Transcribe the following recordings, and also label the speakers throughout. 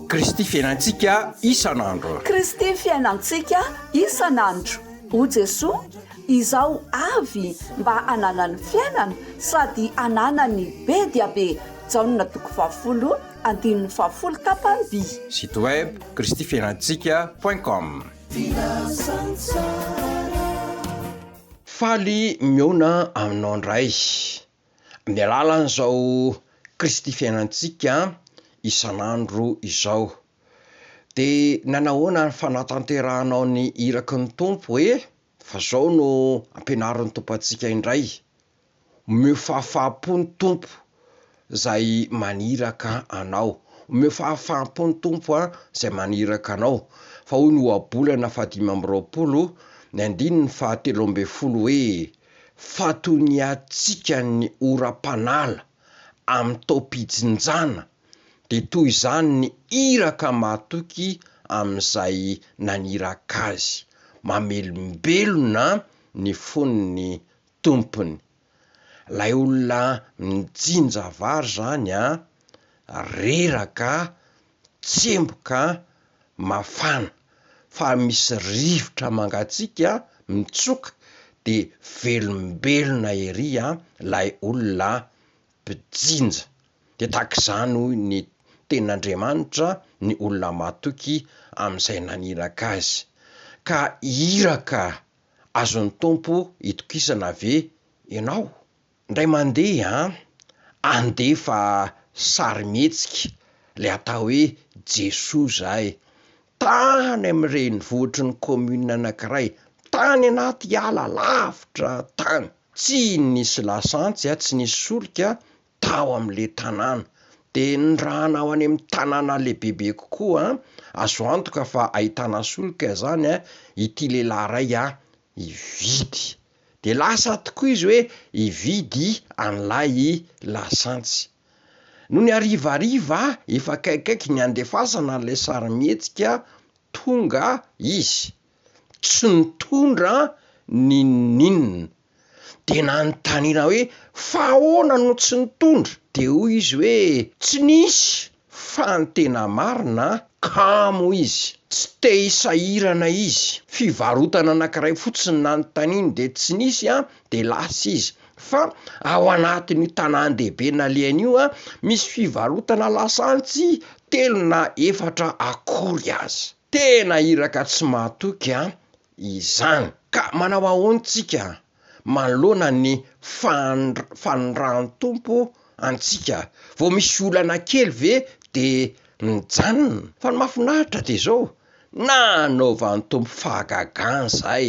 Speaker 1: Kristy fiainantsika isan'andro.
Speaker 2: Kristy fiainantsika isan'andro. O Jesoa, izao avy mba ananany fiainana sady ananany be dia be. Jaonina toko 20 andininy 20 tapany by.
Speaker 1: Site web kristyfiainantsika.com. Faly miona aminao indray amin'ny alalan'izao Kristy fiainantsika isan'andro izao. De nanahoana ny fanatanterahanao ny iraky ny tompo hoe fa zao no ampianarin'ny tompo antsika indray. Omeo fahafaham-pony tompo zay maniraka anao. Omeo fahafaham-pony tompo zay maniraka anao. Fa hoy ny ohabolana 520 ny 7:10 hoe fatoniatsika ny oram-panala amin'ny taopijinjana de toy izany ny iraka matoky amin'izay naniraka azy. Mamelombelona ny foniny tompony. Lay olona mijinja vary zany reraka, tsemboka, mafana fa misy rivotra mangatsiaka mitsoka de velombelona ery lay olona mpijinja. De tak'izany hoy ny ten'Andriamanitra ny olona matoky amin'izay naniraka azy. Ka iraka azon'ny tompo itokisana ve ianao? Ndray mandeha andefa sarimihetsika le atao hoe Jesoa zahay. Tany amin'ny renivohitry ny commune anankiray, tany anaty ala lavitra tany. Tsy nisy lasantsy tsy nisy solika tao amin'le tanàna. De ndrahanao any amin'ny tanàna lehibebe kokoa azo antoka fa ahitana solika zany ity lehilahy ray ividy. De lasa tokoa izy hoe ividy an'lay lasantsy. No ny arivariva efa kaikaiky ny andefasana an'lay sarimihetsika tonga izy. Tsy nitondra ninninna. De nanontaniana hoe fa ahoana no tsy nitondra? De hoy izy hoe tsy nisy, fa ny tena marina kamo izy. Tsy te hisahirana izy. Fivarotana anankiray fotsiny nanontaniany de tsy nisy de lasa izy. Fa ao anatin'io tanàn-dehibe nalehan'io misy fivarotana lasantsy 3 na 4 akory azy. Tena iraka tsy mahatoky izany. Ka manao ahoana tsika? Manoloana ny fanondran'ny tompo antsika. Vao misy olana kely ve de mijanona. Fa ny mahafinaritra de zao, nanaovan'ny tompo fahagagana zahay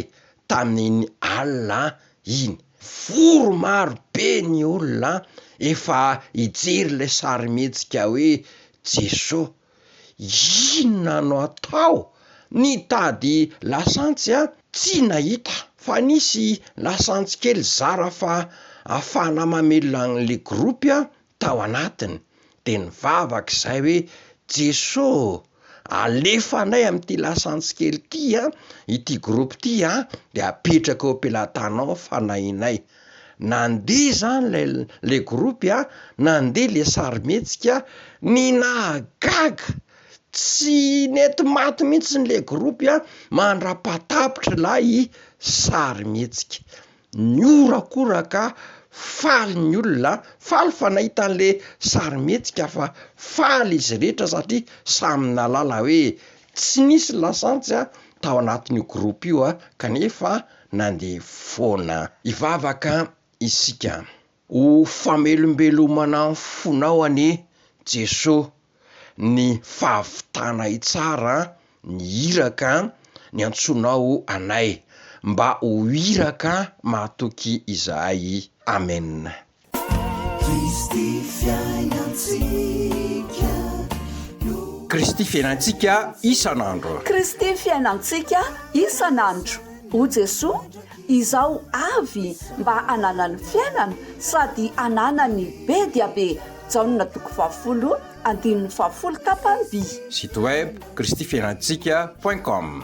Speaker 1: tamin'iny alina iny. Voro maro be ny olona efa hijery le sarimihetsika hoe Jesoa. Inona no atao? Nitady lasantsy tsy nahita, fa nisy lasantsy kely zara fa afahana mamelona an'le gropy tao anatiny. De nivavaka izay hoe Jesoa, alefanay amin'ity lasantsy kely ty ity gropy ty de apetraka eo am-pelatanao fanahinay. Nandeha zany le gropy nandeha le sarimihetsika ny nahagaga. Tsy nety maty mihitsy le gropy mandrapatapitra lay sarimihetsika. Ny orakoraka faly ny olona, faly fa nahita an'le sarimihetsika fa faly izy rehetra satria samy nalala hoe tsy nisy lasantsy tao anatin'io gropy io kanefa nandeha foana. Ivavaka isika ho famelombelomana fonao anie Jesoa, ny fahavitana itsara, ny iraka ny antsonao anay mba ho iraka mahatoky izahay. Amen. Kristy fiainantsika isan'andro.
Speaker 2: Kristy fiainantsika isan'andro. O Jesoa, izao avy mba ananany fiainana sady ananany be dia be. Jaonina toko 20 andininy 20 tapany by.
Speaker 1: Site web kristyfiainantsika.com.